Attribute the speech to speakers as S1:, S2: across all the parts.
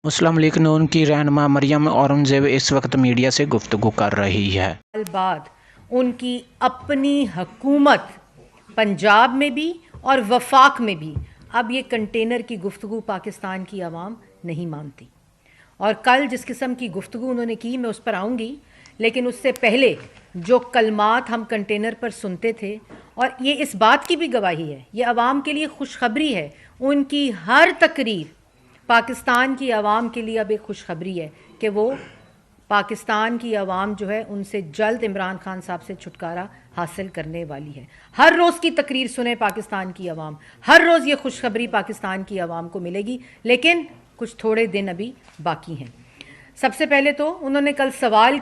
S1: مسلم league نون کی رہنما مریم اورنگزیب اس وقت میڈیا سے گفتگو کر رہی ہے۔
S2: سال بعد ان کی اپنی حکومت پنجاب میں بھی اور وفاق میں بھی اب یہ کنٹینر کی گفتگو پاکستان کی عوام نہیں مانتی، اور کل جس قسم کی گفتگو انہوں نے کی میں اس پر آؤں گی، لیکن اس سے پہلے جو کلمات ہم کنٹینر پر سنتے تھے، اور یہ اس بات کی بھی گواہی ہے، یہ عوام کے لیے خوشخبری ہے، ان کی ہر تقریر پاکستان کی عوام کے لیے اب ایک خوشخبری ہے کہ وہ پاکستان کی عوام جو ہے ان سے جلد عمران خان صاحب سے چھٹکارا حاصل کرنے والی ہے۔ ہر روز کی تقریر سنیں پاکستان کی عوام، ہر روز یہ خوشخبری پاکستان کی عوام کو ملے گی، لیکن کچھ تھوڑے دن ابھی باقی ہیں۔ سب سے پہلے تو انہوں نے کل سوال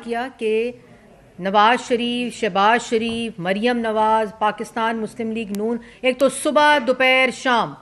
S2: کیا کہ نواز شریف، شہباز شریف، مریم نواز، پاکستان مسلم لیگ نون، ایک تو صبح دوپہر شام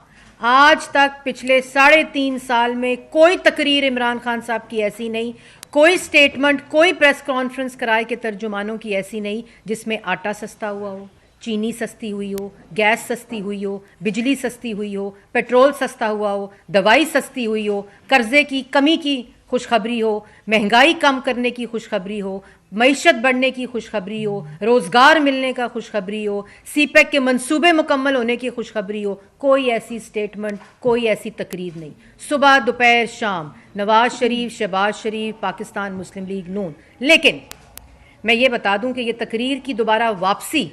S2: آج تک پچھلے 3.5 سال میں کوئی تقریر عمران خان صاحب کی ایسی نہیں، کوئی سٹیٹمنٹ، کوئی پریس کانفرنس کرائے کے ترجمانوں کی ایسی نہیں جس میں آٹا سستا ہوا ہو، چینی سستی ہوئی ہو، گیس سستی ہوئی ہو، بجلی سستی ہوئی ہو، پیٹرول سستا ہوا ہو، دوائی سستی ہوئی ہو، قرضے کی کمی کی خوشخبری ہو، مہنگائی کم کرنے کی خوشخبری ہو، معیشت بڑھنے کی خوشخبری ہو، روزگار ملنے کا خوشخبری ہو، سی پیک کے منصوبے مکمل ہونے کی خوشخبری ہو، کوئی ایسی سٹیٹمنٹ، کوئی ایسی تقریر نہیں۔ صبح دوپہر شام نواز شریف، شہباز شریف، پاکستان مسلم لیگ نون۔ لیکن میں یہ بتا دوں کہ یہ تقریر کی دوبارہ واپسی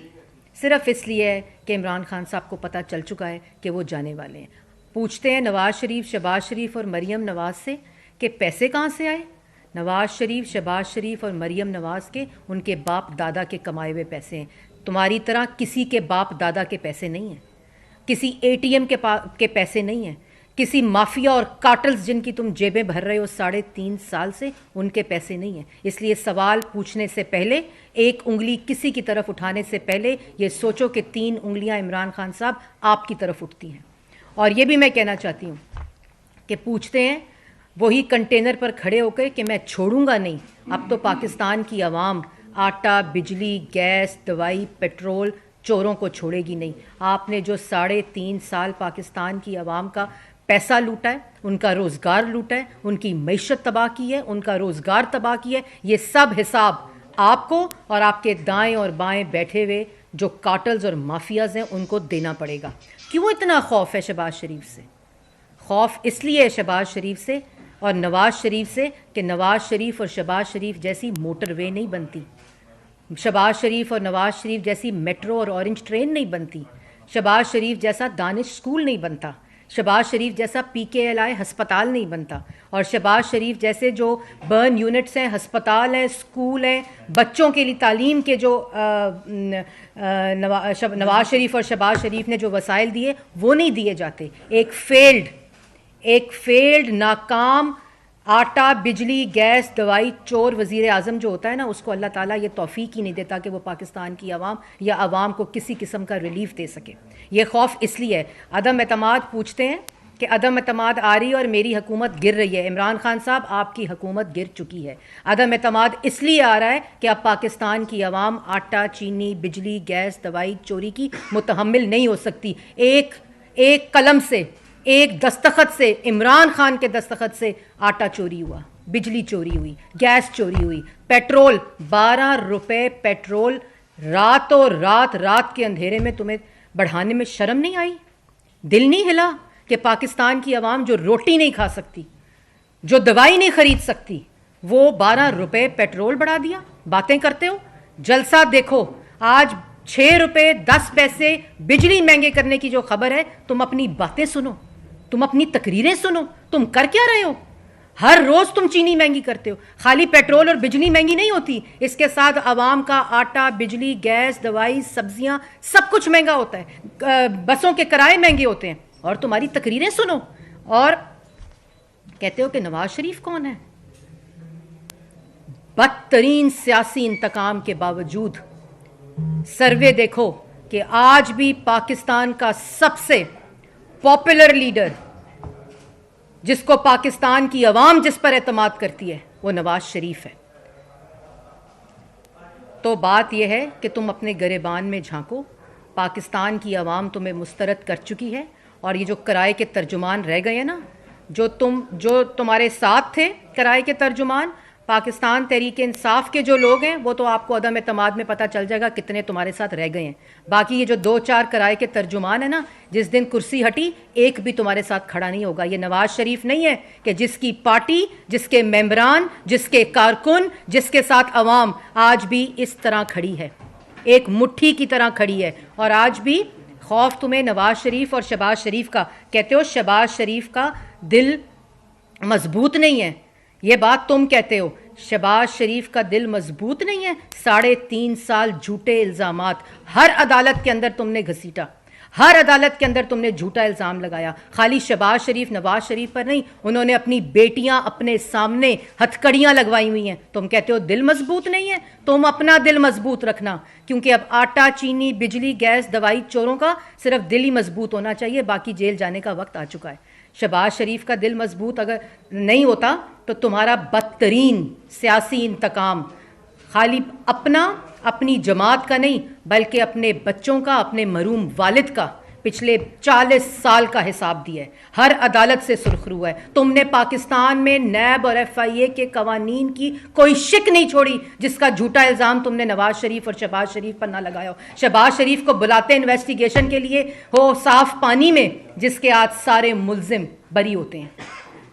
S2: صرف اس لیے ہے کہ عمران خان صاحب کو پتہ چل چکا ہے کہ وہ جانے والے ہیں۔ پوچھتے ہیں نواز شریف، شہباز شریف اور مریم نواز سے کہ پیسے کہاں سے آئے؟ نواز شریف، شہباز شریف اور مریم نواز کے ان کے باپ دادا کے کمائے ہوئے پیسے ہیں۔ تمہاری طرح کسی کے باپ دادا کے پیسے نہیں ہیں، کسی اے ٹی ایم کے پیسے نہیں ہیں، کسی مافیا اور کارٹلز جن کی تم جیبیں بھر رہے ہو 3.5 سال سے، ان کے پیسے نہیں ہیں۔ اس لیے سوال پوچھنے سے پہلے، ایک انگلی کسی کی طرف اٹھانے سے پہلے یہ سوچو کہ 3 انگلیاں عمران خان صاحب آپ کی طرف اٹھتی ہیں۔ اور یہ بھی میں کہنا چاہتی ہوں کہ پوچھتے ہیں وہی کنٹینر پر کھڑے ہو کے کہ میں چھوڑوں گا نہیں، اب تو پاکستان کی عوام آٹا، بجلی، گیس، دوائی، پیٹرول، چوروں کو چھوڑے گی نہیں۔ آپ نے جو 3.5 سال پاکستان کی عوام کا پیسہ لوٹا ہے، ان کا روزگار لوٹا ہے، ان کی معیشت تباہ کی ہے، ان کا روزگار تباہ کیا ہے، یہ سب حساب آپ کو اور آپ کے دائیں اور بائیں بیٹھے ہوئے جو کارٹلز اور مافیاز ہیں ان کو دینا پڑے گا۔ کیوں اتنا خوف ہے شہباز شریف سے؟ خوف اس لیے ہے شہباز شریف سے اور نواز شریف سے کہ نواز شریف اور شہباز شریف جیسی موٹر وے نہیں بنتی، شہباز شریف اور نواز شریف جیسی میٹرو اور اورنج ٹرین نہیں بنتی، شہباز شریف جیسا دانش اسکول نہیں بنتا، شہباز شریف جیسا پی کے ایل آئی ہسپتال نہیں بنتا، اور شہباز شریف جیسے جو برن یونٹس ہیں، ہسپتال ہیں، اسکول ہیں، بچوں کے لیے تعلیم کے جو نواز شریف اور شہباز شریف نے جو وسائل دیے وہ نہیں دیے جاتے۔ ایک فیلڈ ناکام آٹا، بجلی، گیس، دوائی چور وزیر اعظم جو ہوتا ہے نا، اس کو اللہ تعالیٰ یہ توفیق ہی نہیں دیتا کہ وہ پاکستان کی عوام یا عوام کو کسی قسم کا ریلیف دے سکے۔ یہ خوف اس لیے ہے۔ عدم اعتماد پوچھتے ہیں کہ عدم اعتماد آ رہی ہے اور میری حکومت گر رہی ہے۔ عمران خان صاحب آپ کی حکومت گر چکی ہے۔ عدم اعتماد اس لیے آ رہا ہے کہ اب پاکستان کی عوام آٹا، چینی، بجلی، گیس، دوائی چوری کی متحمل نہیں ہو سکتی۔ ایک قلم سے، ایک دستخط سے، عمران خان کے دستخط سے آٹا چوری ہوا، بجلی چوری ہوئی، گیس چوری ہوئی، پیٹرول 12 روپے پیٹرول رات کے اندھیرے میں تمہیں بڑھانے میں شرم نہیں آئی؟ دل نہیں ہلا کہ پاکستان کی عوام جو روٹی نہیں کھا سکتی، جو دوائی نہیں خرید سکتی، وہ 12 روپے پیٹرول بڑھا دیا؟ باتیں کرتے ہو، جلسہ دیکھو۔ آج 6 روپے 10 پیسے بجلی مہنگے کرنے کی جو خبر ہے، تم اپنی باتیں سنو، تم اپنی تقریریں سنو، تم کر کیا رہے ہو؟ ہر روز تم چینی مہنگی کرتے ہو۔ خالی پیٹرول اور بجلی مہنگی نہیں ہوتی، اس کے ساتھ عوام کا آٹا، بجلی، گیس، دوائی، سبزیاں، سب کچھ مہنگا ہوتا ہے، بسوں کے کرائے مہنگے ہوتے ہیں، اور تمہاری تقریریں سنو اور کہتے ہو کہ نواز شریف کون ہے؟ بدترین سیاسی انتقام کے باوجود سروے دیکھو کہ آج بھی پاکستان کا سب سے پاپولر لیڈر، جس کو پاکستان کی عوام جس پر اعتماد کرتی ہے، وہ نواز شریف ہے۔ تو بات یہ ہے کہ تم اپنے گریبان میں جھانکو، پاکستان کی عوام تمہیں مسترد کر چکی ہے، اور یہ جو کرائے کے ترجمان رہ گئے ہیں نا، جو تمہارے ساتھ تھے کرائے کے ترجمان، پاکستان تحریک انصاف کے جو لوگ ہیں، وہ تو آپ کو عدم اعتماد میں پتہ چل جائے گا کتنے تمہارے ساتھ رہ گئے ہیں. باقی یہ جو 2-4 کرائے کے ترجمان ہیں نا، جس دن کرسی ہٹی ایک بھی تمہارے ساتھ کھڑا نہیں ہوگا. یہ نواز شریف نہیں ہے کہ جس کی پارٹی، جس کے ممبران، جس کے کارکن، جس کے ساتھ عوام آج بھی اس طرح کھڑی ہے، ایک مٹھی کی طرح کھڑی ہے. اور آج بھی خوف تمہیں نواز شریف اور شہباز شریف کا. کہتے ہو شہباز شریف کا دل مضبوط نہیں ہے، یہ بات تم کہتے ہو. شہباز شریف کا دل مضبوط نہیں ہے. 3.5 سال جھوٹے الزامات ہر عدالت کے اندر تم نے گھسیٹا، ہر عدالت کے اندر تم نے جھوٹا الزام لگایا. خالی شہباز شریف، نواز شریف پر نہیں، انہوں نے اپنی بیٹیاں اپنے سامنے ہتھکڑیاں لگوائی ہوئی ہیں. تم کہتے ہو دل مضبوط نہیں ہے. تم اپنا دل مضبوط رکھنا، کیونکہ اب آٹا، چینی، بجلی، گیس، دوائی چوروں کا صرف دل ہی مضبوط ہونا چاہیے، باقی جیل جانے کا وقت آ چکا ہے. شہباز شریف کا دل مضبوط اگر نہیں ہوتا تو تمہارا بدترین سیاسی انتقام خالی اپنی جماعت کا نہیں، بلکہ اپنے بچوں کا، اپنے محروم والد کا پچھلے 40 سال کا حساب دیا ہے. ہر عدالت سے سرخرو ہے. تم نے پاکستان میں نیب اور FIA کے قوانین کی کوئی شک نہیں چھوڑی جس کا جھوٹا الزام تم نے نواز شریف اور شہباز شریف پر نہ لگایا ہو. شہباز شریف کو بلاتے انویسٹیگیشن کے لیے ہو صاف پانی میں، جس کے آج سارے ملزم بری ہوتے ہیں،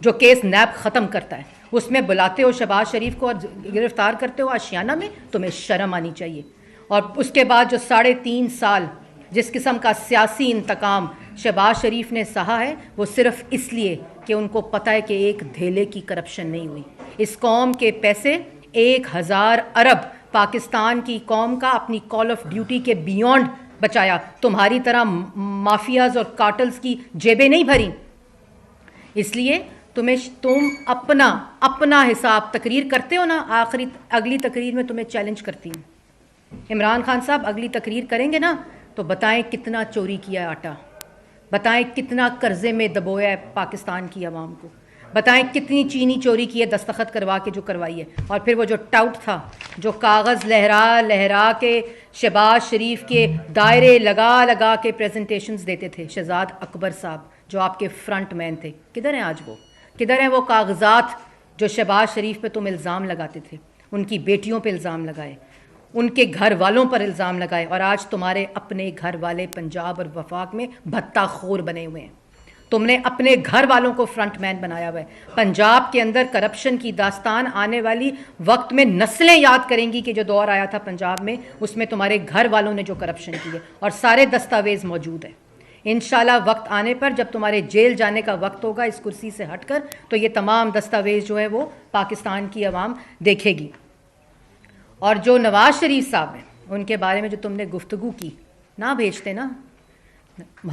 S2: جو کیس نیب ختم کرتا ہے، اس میں بلاتے ہو شہباز شریف کو اور گرفتار کرتے ہو آشیانہ میں. تمہیں شرم آنی چاہیے. اور اس کے بعد جو 3.5 سال جس قسم کا سیاسی انتقام شہباز شریف نے سہا ہے، وہ صرف اس لیے کہ ان کو پتہ ہے کہ ایک دھیلے کی کرپشن نہیں ہوئی. اس قوم کے پیسے 1000 ارب پاکستان کی قوم کا اپنی کال آف ڈیوٹی کے بیونڈ بچایا. تمہاری طرح مافیاز اور کارٹلز کی جیبیں نہیں بھری. اس لیے تم اپنا حساب تقریر کرتے ہو نا. اگلی تقریر میں تمہیں چیلنج کرتی ہوں. عمران خان صاحب اگلی تقریر کریں گے نا تو بتائیں کتنا چوری کیا ہے آٹا، بتائیں کتنا قرضے میں دبویا ہے پاکستان کی عوام کو، بتائیں کتنی چینی چوری کی ہے دستخط کروا کے جو کروائی ہے. اور پھر وہ جو ٹاؤٹ تھا جو کاغذ لہرا کے شہباز شریف کے دائرے لگا کے پریزنٹیشنز دیتے تھے، شہزاد اکبر صاحب جو آپ کے فرنٹ مین تھے، کدھر ہیں آج وہ؟ کدھر ہیں وہ کاغذات جو شہباز شریف پہ تم الزام لگاتے تھے؟ ان کی بیٹیوں پہ الزام لگائے، ان کے گھر والوں پر الزام لگائے، اور آج تمہارے اپنے گھر والے پنجاب اور وفاق میں بھتہ خور بنے ہوئے ہیں. تم نے اپنے گھر والوں کو فرنٹ مین بنایا ہوا ہے. پنجاب کے اندر کرپشن کی داستان آنے والی وقت میں نسلیں یاد کریں گی کہ جو دور آیا تھا پنجاب میں، اس میں تمہارے گھر والوں نے جو کرپشن کی ہے، اور سارے دستاویز موجود ہیں. انشاءاللہ وقت آنے پر جب تمہارے جیل جانے کا وقت ہوگا اس کرسی سے ہٹ کر، تو یہ تمام دستاویز جو ہے وہ پاکستان کی عوام دیکھے گی. اور جو نواز شریف صاحب ہیں، ان کے بارے میں جو تم نے گفتگو کی، نہ بھیجتے نا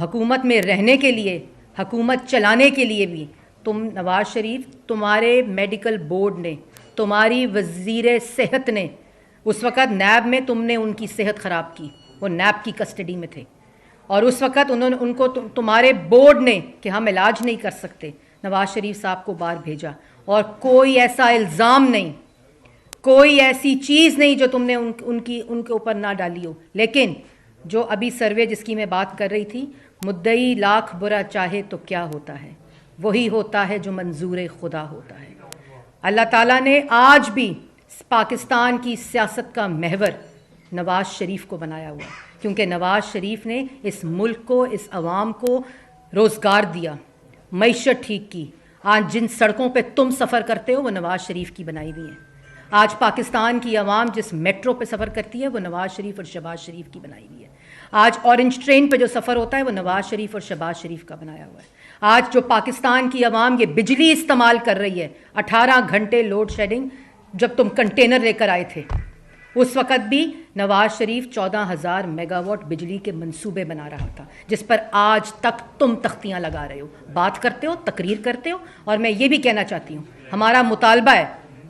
S2: حکومت میں رہنے کے لیے، حکومت چلانے کے لیے بھی. تم نواز شریف، تمہارے میڈیکل بورڈ نے، تمہاری وزیر صحت نے، اس وقت نیب میں تم نے ان کی صحت خراب کی، وہ نیب کی کسٹڈی میں تھے، اور اس وقت ان کو تمہارے بورڈ نے کہ ہم علاج نہیں کر سکتے، نواز شریف صاحب کو باہر بھیجا. اور کوئی ایسا الزام نہیں، کوئی ایسی چیز نہیں جو تم نے ان کے اوپر نہ ڈالی ہو. لیکن جو ابھی سروے جس کی میں بات کر رہی تھی، مدعی لاکھ برا چاہے تو کیا ہوتا ہے، وہی ہوتا ہے جو منظور خدا ہوتا ہے. اللہ تعالیٰ نے آج بھی پاکستان کی سیاست کا محور نواز شریف کو بنایا ہوا، کیونکہ نواز شریف نے اس ملک کو، اس عوام کو روزگار دیا، معیشت ٹھیک کی. آج جن سڑکوں پہ تم سفر کرتے ہو وہ نواز شریف کی بنائی ہوئی ہیں. آج پاکستان کی عوام جس میٹرو پہ سفر کرتی ہے وہ نواز شریف اور شہباز شریف کی بنائی ہوئی ہے. آج اورنج ٹرین پہ جو سفر ہوتا ہے وہ نواز شریف اور شہباز شریف کا بنایا ہوا ہے. آج جو پاکستان کی عوام یہ بجلی استعمال کر رہی ہے، 18 گھنٹے لوڈ شیڈنگ، جب تم کنٹینر لے کر آئے تھے اس وقت بھی نواز شریف 14,000 میگا واٹ بجلی کے منصوبے بنا رہا تھا، جس پر آج تک تم تختیاں لگا رہے ہو، بات کرتے ہو، تقریر کرتے ہو. اور میں یہ بھی کہنا چاہتی ہوں، ہمارا مطالبہ ہے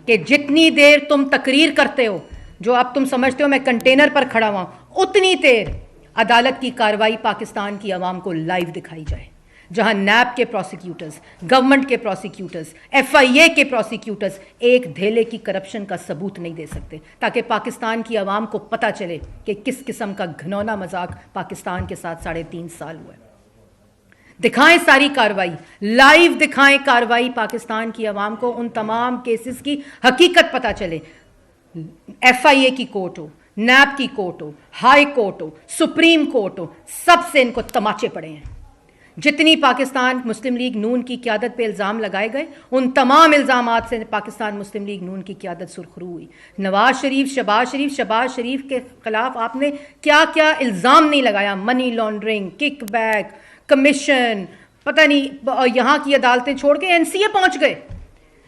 S2: کہ جتنی دیر تم تقریر کرتے ہو، جو اب تم سمجھتے ہو میں کنٹینر پر کھڑا ہوا ہوں، اتنی دیر عدالت کی کارروائی پاکستان کی عوام کو لائیو دکھائی جائے، جہاں نیب کے پروسیکیوٹرز، گورنمنٹ کے پروسیکیوٹرز، FIA کے پروسیکیوٹرز ایک دھیلے کی کرپشن کا ثبوت نہیں دے سکتے، تاکہ پاکستان کی عوام کو پتہ چلے کہ کس قسم کا گھنونا مذاق پاکستان کے ساتھ 3.5 سال ہوا ہے. دکھائیں ساری کاروائی, لائیو دکھائیں کاروائی, پاکستان کی عوام کو ان تمام کیسز کی حقیقت پتہ چلے. ایف آئی اے کی کورٹ ہو, نیب کی کورٹ ہو, ہائی کورٹ ہو, سپریم کورٹ ہو, سب سے ان کو تماچے پڑے ہیں. جتنی پاکستان مسلم لیگ نون کی قیادت پہ الزام لگائے گئے, ان تمام الزامات سے پاکستان مسلم لیگ نون کی قیادت سرخرو ہوئی. نواز شریف, شہباز شریف کے خلاف آپ نے کیا کیا الزام نہیں لگایا, money laundering, kickback, commission, پتہ نہیں. یہاں کی عدالتیں چھوڑ کے این سی اے پہنچ گئے.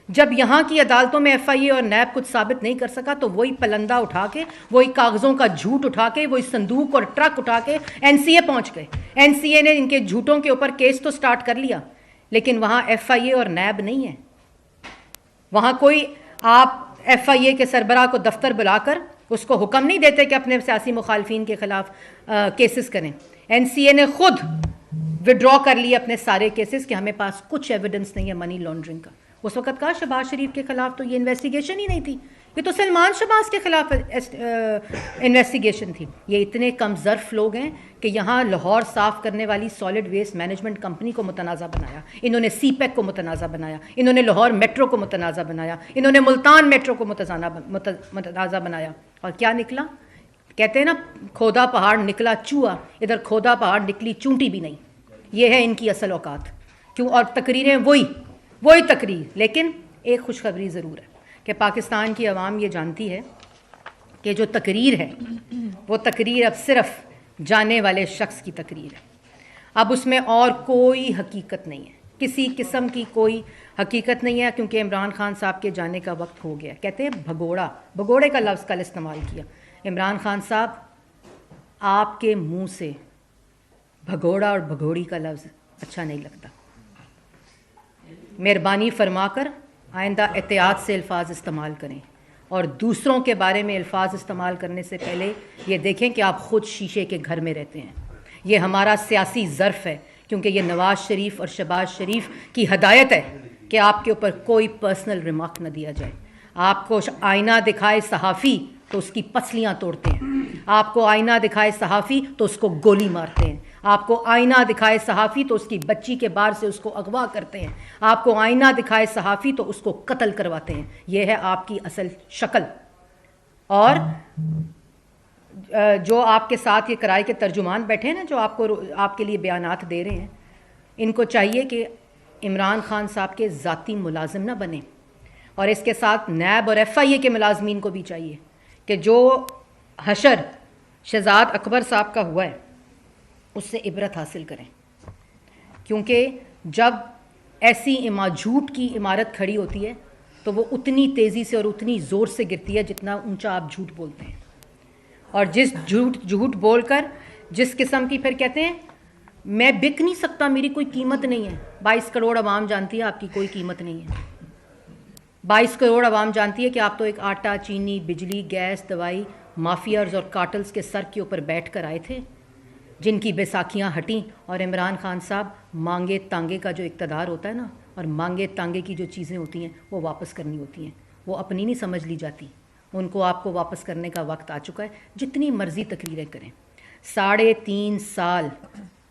S2: جب یہاں کی عدالتوں میں ایف آئی اے اور نیب کچھ ثابت نہیں کر سکا تو وہی پلندہ اٹھا کے, وہی کاغذوں کا جھوٹ اٹھا کے, وہی صندوق اور ٹرک اٹھا کے این سی اے پہنچ گئے. این سی اے نے ان کے جھوٹوں کے اوپر کیس تو سٹارٹ کر لیا, لیکن وہاں ایف آئی اے اور نیب نہیں ہے. وہاں کوئی آپ ایف آئی اے کے سربراہ کو دفتر بلا کر اس کو حکم نہیں دیتے کہ اپنے سیاسی مخالفین کے خلاف کیسز کریں. این سی اے نے خود وڈرا کر لیے اپنے سارے کیسز کہ ہمیں پاس کچھ ایویڈنس نہیں ہے منی لانڈرنگ کا. اس وقت کہا شہباز شریف کے خلاف تو یہ انویسٹیگیشن ہی نہیں تھی, یہ تو سلمان شہباز کے خلاف انویسٹیگیشن تھی. یہ اتنے کم ظرف لوگ ہیں کہ یہاں لاہور صاف کرنے والی سالڈ ویسٹ مینجمنٹ کمپنی کو متنازع بنایا, انہوں نے سی پیک کو متنازع بنایا, انہوں نے لاہور میٹرو کو متنازع بنایا, انہوں نے ملتان میٹرو کو متنازع بنایا. اور کیا نکلا؟ کہتے ہیں نا کھودا پہاڑ نکلا چوہا, ادھر کھودا پہاڑ نکلی چونٹی بھی نہیں. یہ ہے ان کی اصل اوقات. کیوں؟ اور تقریریں وہی تقریر. لیکن ایک خوشخبری ضرور ہے کہ پاکستان کی عوام یہ جانتی ہے کہ جو تقریر ہے وہ تقریر اب صرف جانے والے شخص کی تقریر ہے. اب اس میں اور کوئی حقیقت نہیں ہے, کسی قسم کی کوئی حقیقت نہیں ہے, کیونکہ عمران خان صاحب کے جانے کا وقت ہو گیا. کہتے ہیں بھگوڑے کا لفظ کل استعمال کیا. عمران خان صاحب, آپ کے منہ سے بھگوڑا اور بھگوڑی کا لفظ اچھا نہیں لگتا. مہربانی فرما کر آئندہ احتیاط سے الفاظ استعمال کریں, اور دوسروں کے بارے میں الفاظ استعمال کرنے سے پہلے یہ دیکھیں کہ آپ خود شیشے کے گھر میں رہتے ہیں. یہ ہمارا سیاسی ظرف ہے, کیونکہ یہ نواز شریف اور شہباز شریف کی ہدایت ہے کہ آپ کے اوپر کوئی پرسنل ریمارک نہ دیا جائے. آپ کو آئینہ دکھائے صحافی تو اس کی پسلیاں توڑتے ہیں, آپ کو آئینہ دکھائے صحافی تو اس کو گولی مارتے ہیں, آپ کو آئینہ دکھائے صحافی تو اس کی بچی کے بار سے اس کو اغوا کرتے ہیں, آپ کو آئینہ دکھائے صحافی تو اس کو قتل کرواتے ہیں. یہ ہے آپ کی اصل شکل. اور جو آپ کے ساتھ یہ کرائے کے ترجمان بیٹھے ہیں نا, جو آپ کے لیے بیانات دے رہے ہیں, ان کو چاہیے کہ عمران خان صاحب کے ذاتی ملازم نہ بنیں, اور اس کے ساتھ نیب اور ایف آئی اے کے ملازمین کو بھی چاہیے کہ جو حشر شہزاد اکبر صاحب کا ہوا ہے اس سے عبرت حاصل کریں. کیونکہ جب ایسی جھوٹ کی عمارت کھڑی ہوتی ہے تو وہ اتنی تیزی سے اور اتنی زور سے گرتی ہے جتنا اونچا آپ جھوٹ بولتے ہیں. اور جس جھوٹ بول کر جس قسم کی پھر کہتے ہیں میں بک نہیں سکتا, میری کوئی قیمت نہیں ہے. 22 کروڑ عوام جانتی ہے آپ کی کوئی قیمت نہیں ہے. 22 کروڑ عوام جانتی ہے کہ آپ تو ایک آٹا, چینی, بجلی, گیس, دوائی مافیاز اور کارٹلز کے سر کے اوپر بیٹھ کر آئے تھے, جن کی بیساکھیاں ہٹیں. اور عمران خان صاحب, مانگے تانگے کا جو اقتدار ہوتا ہے نا, اور مانگے تانگے کی جو چیزیں ہوتی ہیں وہ واپس کرنی ہوتی ہیں, وہ اپنی نہیں سمجھ لی جاتی. ان کو آپ کو واپس کرنے کا وقت آ چکا ہے. جتنی مرضی تقریریں کریں, 3.5 سال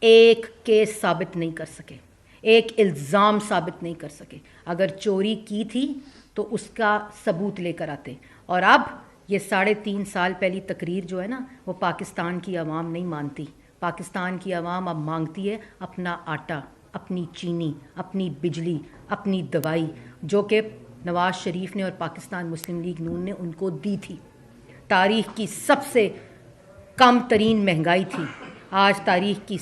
S2: ایک کیس ثابت نہیں کر سکے, ایک الزام ثابت نہیں کر سکے. اگر چوری کی تھی تو اس کا ثبوت لے کر آتے. اور اب یہ 3.5 سال پہلی تقریر جو ہے نا, وہ پاکستان کی عوام نہیں مانتی. پاکستان کی عوام اب مانگتی ہے اپنا آٹا, اپنی چینی, اپنی بجلی, اپنی دوائی, جو کہ نواز شریف نے اور پاکستان مسلم لیگ نون نے ان کو دی تھی. تاریخ کی سب سے کم ترین مہنگائی تھی, آج تاریخ کی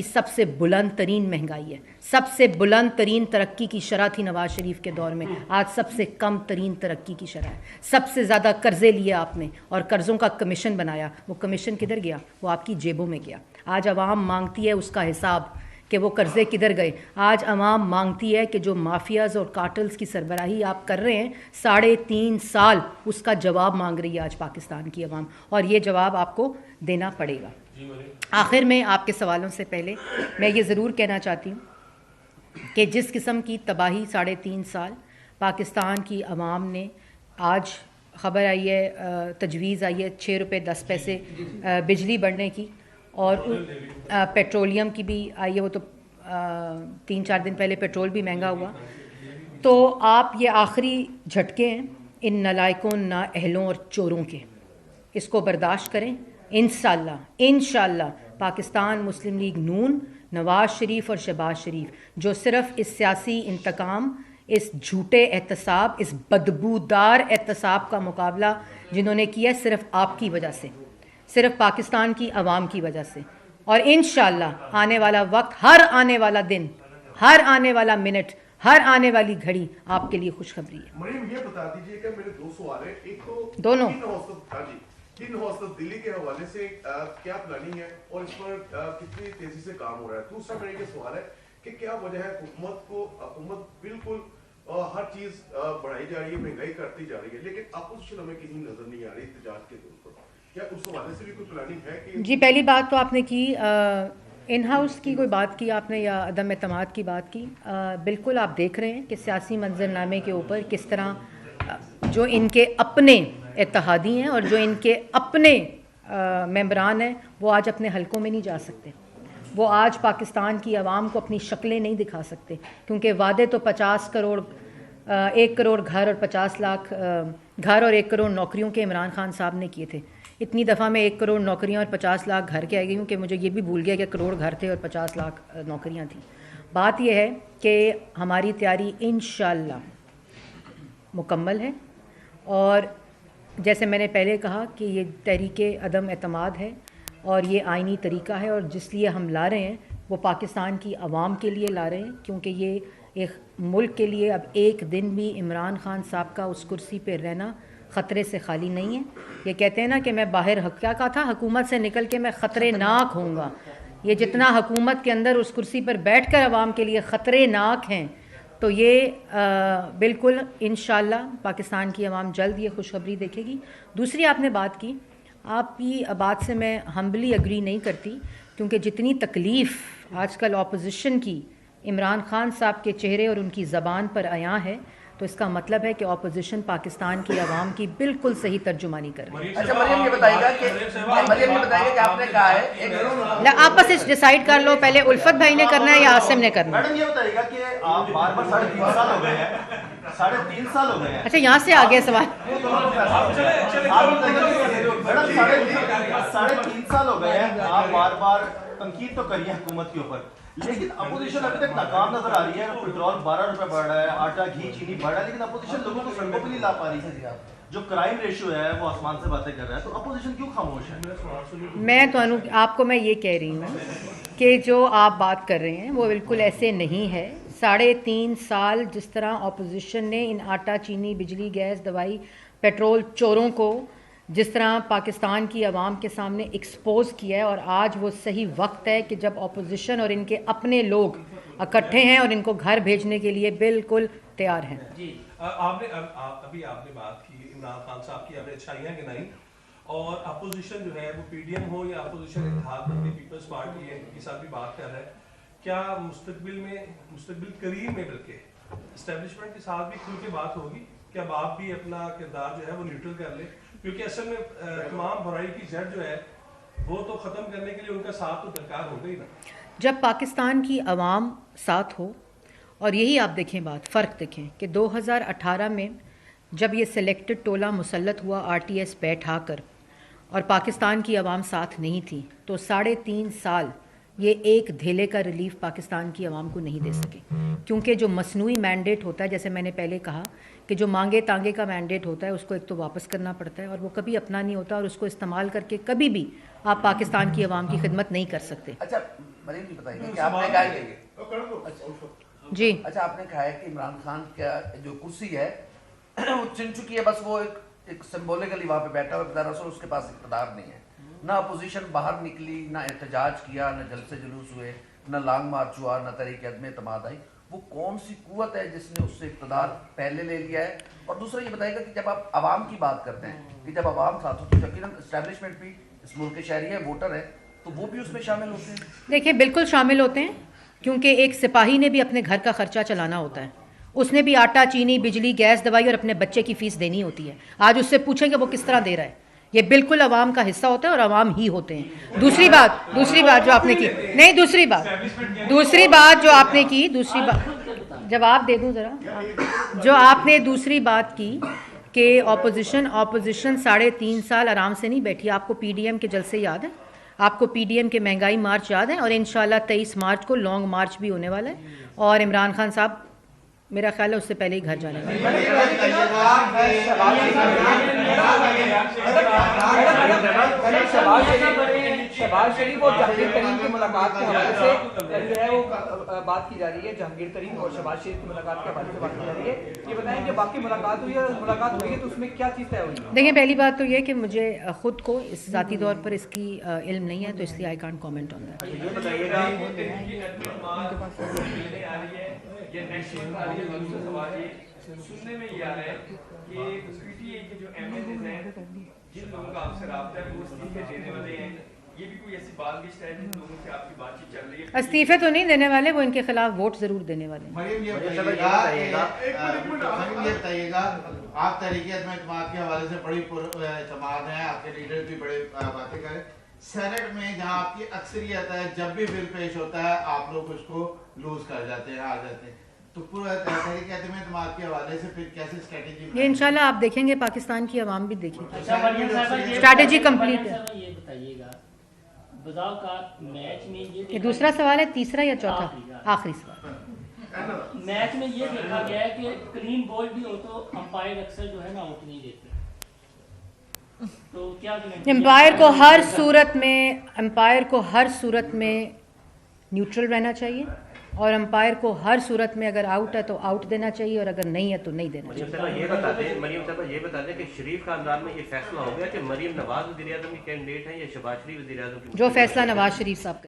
S2: سب سے بلند ترین مہنگائی ہے. سب سے بلند ترین ترقی کی شرح تھی نواز شریف کے دور میں, آج سب سے کم ترین ترقی کی شرح ہے. سب سے زیادہ قرضے لیے آپ نے اور قرضوں کا کمیشن بنایا. وہ کمیشن کدھر گیا؟ وہ آپ کی جیبوں میں گیا. آج عوام مانگتی ہے اس کا حساب کہ وہ قرضے کدھر گئے. آج عوام مانگتی ہے کہ جو مافیاز اور کارٹلز کی سربراہی آپ کر رہے ہیں 3.5 سال, اس کا جواب مانگ رہی ہے آج پاکستان کی عوام, اور یہ جواب آپ کو دینا پڑے گا. آخر میں آپ کے سوالوں سے پہلے میں یہ ضرور کہنا چاہتی ہوں کہ جس قسم کی تباہی 3.5 سال پاکستان کی عوام نے, آج خبر آئی ہے, تجویز آئی ہے 6 روپے 10 پیسے بجلی بڑھنے کی, اور پیٹرولیم کی بھی آئی ہے، وہ تو 3-4 دن پہلے پیٹرول بھی مہنگا ہوا. تو آپ یہ آخری جھٹکے ہیں ان نالائکوں، نااہلوں اور چوروں کے. اس کو برداشت کریں. انشاءاللہ پاکستان مسلم لیگ نون، نواز شریف اور شہباز شریف جو صرف اس سیاسی انتقام، اس جھوٹے احتساب، اس بدبودار احتساب کا مقابلہ جنہوں نے کیا صرف آپ کی وجہ سے، صرف پاکستان کی عوام کی وجہ سے. اور انشاءاللہ آنے والا وقت، ہر آنے والا دن، ہر آنے والا منٹ، ہر آنے والی گھڑی آپ کے لیے خوشخبری ہے.
S3: مریم یہ بتا دیجئے کہ میرے 2 سوال ہیں. ایک تو
S2: دونوں
S3: تین ہاسٹل دلی کے حوالے سے کیا پلاننگ ہے اور اس پر کتنی تیزی سے کام ہو رہا ہے. دوسرا میرا یہ سوال ہے کہ کیا وجہ ہے حکومت بالکل ہر چیز بڑھائی جا رہی ہے، مہنگائی کرتی جا رہی ہے، لیکن اپوزیشن ہمیں کہیں نظر نہیں آ رہی احتجاج کے طور پر. کیا اس حوالے سے بھی کوئی پلاننگ ہے کہ؟
S2: جی پہلی بات تو آپ نے کی ان ہاؤس کی کوئی بات کی آپ نے یا عدم اعتماد کی بات کی. بالکل آپ دیکھ رہے ہیں کہ سیاسی منظر نامے کے اوپر کس طرح جو ان کے اپنے اتحادی ہیں اور جو ان کے اپنے ممبران ہیں وہ آج اپنے حلقوں میں نہیں جا سکتے. وہ آج پاکستان کی عوام کو اپنی شکلیں نہیں دکھا سکتے، کیونکہ وعدے تو 50 کروڑ 1 کروڑ گھر اور 50 لاکھ گھر اور 1 کروڑ نوکریوں کے عمران خان صاحب نے کیے تھے. اتنی دفعہ میں 1 کروڑ نوکریاں اور 50 لاکھ گھر کے آ گئی ہوں کہ مجھے یہ بھی بھول گیا کہ کروڑ گھر تھے اور 50 لاکھ نوکریاں تھیں. بات یہ ہے کہ ہماری تیاری انشاءاللہ مکمل ہے، اور جیسے میں نے پہلے کہا کہ یہ تحریک عدم اعتماد ہے اور یہ آئینی طریقہ ہے، اور جس لیے ہم لا رہے ہیں وہ پاکستان کی عوام کے لیے لا رہے ہیں، کیونکہ یہ ایک ملک کے لیے اب ایک دن بھی عمران خان صاحب کا اس کرسی پہ رہنا خطرے سے خالی نہیں ہے. یہ کہتے ہیں نا کہ میں باہر کیا کہا تھا، حکومت سے نکل کے میں خطرے ناک ہوں گا. یہ جتنا حکومت کے اندر اس کرسی پر بیٹھ کر عوام کے لیے خطرے ناک ہیں، تو یہ بالکل انشاءاللہ پاکستان کی عوام جلد یہ خوشخبری دیکھے گی. دوسری آپ نے بات کی، آپ کی بات سے میں ہمبلی اگری نہیں کرتی، کیونکہ جتنی تکلیف آج کل اپوزیشن کی عمران خان صاحب کے چہرے اور ان کی زبان پر عیاں ہے، تو اس کا مطلب ہے کہ اپوزیشن پاکستان کی عوام کی بالکل صحیح ترجمانی کر رہی ہے.
S4: اچھا مریم یہ بتائیے گا کہ آپ نے کہا ہے
S2: آپ بس ڈیسائیڈ کر لو پہلے الفت بھائی نے کرنا ہے یا عاصم نے کرنا ہے.
S5: میڈم یہ بتائیے گا کہ آپ بار بار 3.5 سال ہو گئے ہیں، 3.5 سال ہو گئے ہیں.
S2: اچھا یہاں سے آگے سوال.
S5: میڈم 3.5 سال ہو گئے ہیں، آپ بار بار تنقید تو کریے حکومت کے اوپر، لیکن اپوزیشن ابھی تک ناکام نظر آ رہی ہے. پیٹرول 12 روپے بڑھ رہا ہے، آٹا گھی چینی بڑھ رہا ہے، لیکن اپوزیشن لوگوں کو سڑکوں پہ نہیں لا پا رہی ہے. جو کرائم ریشو ہے وہ آسمان سے باتیں کر رہا ہے، تو اپوزیشن کیوں خاموش ہے؟
S2: میں آپ کو میں یہ کہہ رہی ہوں کہ جو آپ بات کر رہے ہیں وہ بالکل ایسے نہیں ہے. 3.5 سال جس طرح اپوزیشن نے ان آٹا چینی بجلی گیس دوائی پیٹرول چوروں کو جس طرح پاکستان کی عوام کے سامنے ایکسپوز کیا ہے، اور آج وہ صحیح وقت ہے کہ جب اپوزیشن اور ان کے اپنے لوگ اکٹھے ہیں اور ان کو گھر بھیجنے کے لیے بالکل تیار ہیں.
S6: جی ابھی آپ نے بات کی عمران خان صاحب کی، آپ نے اچھائیاں گنائی، اور اپوزیشن جو ہے وہ پی ڈی ایم ہو یا اپوزیشن اتحاد پیپلز پارٹی ہے کے ساتھ بھی بات کر رہا ہے. کیا مستقبل قریب میں بلکہ اسٹیبلشمنٹ کے ساتھ بھی کھل کے بات ہوگی کہ اب آپ بھی اپنا کردار جو ہے وہ نیوٹرل کر لیں، کیونکہ اصل میں تمام برائی کی جڑ جو ہے وہ تو ختم کرنے کے لیے ان کا ساتھ تو درکار ہوگا ہی نا.
S2: جب پاکستان کی عوام ساتھ ہو، اور یہی آپ دیکھیں بات فرق دیکھیں کہ 2018 میں جب یہ سلیکٹڈ ٹولہ مسلط ہوا RTS بیٹھا کر اور پاکستان کی عوام ساتھ نہیں تھی، تو 3.5 سال یہ ایک دھیلے کا ریلیف پاکستان کی عوام کو نہیں دے سکے. کیونکہ جو مصنوعی مینڈیٹ ہوتا ہے، جیسے میں نے پہلے کہا کہ جو مانگے تانگے کا مینڈیٹ ہوتا ہے اس کو ایک تو واپس کرنا پڑتا ہے، اور وہ کبھی اپنا نہیں ہوتا، اور اس کو استعمال کر کے کبھی بھی آپ پاکستان کی عوام کی خدمت نہیں کر سکتے.
S4: اچھا مریم جی بتائیے کہ آپ نے کہا ہے
S2: جی
S4: اچھا آپ نے کہا ہے کہ عمران خان کا جو کرسی ہے وہ چن چکی ہے، بس وہ ایک سمبولکلی وہاں پہ بیٹھا ہوا، دراصل اس کے پاس اقتدار نہیں ہے. نہ اپوزیشن باہر نکلی، نہ احتجاج کیا، نہ جلسے جلوس ہوئے، نہ لانگ مارچ ہوا، نہ تحریک عدم اعتماد آئی. وہ کون سی قوت ہے جس نے اس سے اقتدار پہلے لے لیا ہے؟ اور دوسرا یہ بتائیے گا کہ جب آپ عوام کی بات کرتے ہیں کہ جب عوام ساتھ ہوتی ہے، یقیناً اسٹیبلشمنٹ بھی اس ملک کے شہری ہیں، ووٹر ہیں، تو وہ بھی اس میں شامل ہوتے ہیں.
S2: دیکھیں بالکل شامل ہوتے ہیں، کیونکہ ایک سپاہی نے بھی اپنے گھر کا خرچہ چلانا ہوتا ہے. اس نے بھی آٹا چینی بجلی گیس دوائی اور اپنے بچے کی فیس دینی ہوتی ہے. آج اس سے پوچھیں کہ وہ کس طرح دے رہا ہے. یہ بالکل عوام کا حصہ ہوتا ہے اور عوام ہی ہوتے ہیں. دوسری بات جو آپ نے کی, نہیں دوسری بات جو آپ نے کی, دوسری بات جواب دے دوں ذرا, جو آپ نے دوسری بات کی کہ اپوزیشن 3.5 سال آرام سے نہیں بیٹھی. آپ کو پی ڈی ایم کے جلسے یاد ہیں, آپ کو پی ڈی ایم کے مہنگائی مارچ یاد ہیں, اور انشاءاللہ 23 مارچ کو لانگ مارچ بھی ہونے والا ہے, اور عمران خان صاحب میرا خیال ہے اس سے پہلے ہی گھر جانے والے
S7: شہباز شریف اور جہانگیر ترین کی ملاقات کے حوالے سے جو ہے وہ بات کی جا رہی ہے. جہانگیر ترین اور شہباز شریف کی ملاقات کے حوالے سے بات کی جا رہی ہے. یہ بتائیں کہ باقی ملاقات ہوئی ہے تو اس میں کیا چیز طے ہوئی ہے؟
S2: دیکھیں, پہلی بات تو یہ کہ مجھے خود کو اس ذاتی طور پر اس کی علم نہیں ہے, تو اس لیے I can't comment on that.
S8: یہ بتائیے گا یہ نیشنل سوال سننے میں یہ آ رہا ہے کہ پی ٹی اے کے جو ایم ایل اے ہیں جن لوگوں کا آپ سے رابطہ ہے وہ استعفے دینے والے ہیں, یہ بھی کوئی ایسی بات بھی ہے جن لوگوں سے آپ کی بات چیت چل رہی ہے؟
S2: استعفے تو نہیں دینے والے, وہ ان کے خلاف ووٹ ضرور دینے والے ہیں.
S9: مریم یہ بتائیے گا, آپ تحریک اعتماد کے حوالے سے بڑی اعتماد ہیں, آپ کے لیڈر بھی بڑے باتیں کریں. سینٹ میں جہاں آپ کی اکثریت ہے, جب بھی بل پیش ہوتا ہے آپ لوگ اس کو لوز کر جاتے ہیں, ہار جاتے ہیں, تو پورا تحریک اعتماد کے حوالے سے پھر کیسے اسٹریٹجی؟
S2: یہ انشاءاللہ آپ دیکھیں گے, پاکستان کی عوام بھی دیکھے گی. اسٹریٹجی کمپلیٹ ہے.
S10: یہ بتائیے گا بذاو کا میچ میں
S2: یہ دوسرا سوال ہے, تیسرا یا چوتھا؟ آخری سوال.
S10: میچ میں یہ دیکھا گیا ہے کہ کلین بال بھی ہو تو امپائر اکثر جو ہے نا آؤٹ نہیں دیتے, تو کیا
S2: امپائر کو ہر صورت میں نیوٹرل رہنا چاہیے, اور امپائر کو ہر صورت میں اگر آؤٹ ہے تو آؤٹ دینا چاہیے, اور اگر نہیں ہے تو نہیں دینا چاہیے.
S11: مریم صاحبہ یہ بتا دیں کہ شریف خاندان میں یہ فیصلہ ہو گیا کہ مریم نواز وزیر اعظم کی کینڈیڈیٹ ہیں یا شہباز شریف وزیر اعظم کی؟
S2: جو فیصلہ نواز شریف صاحب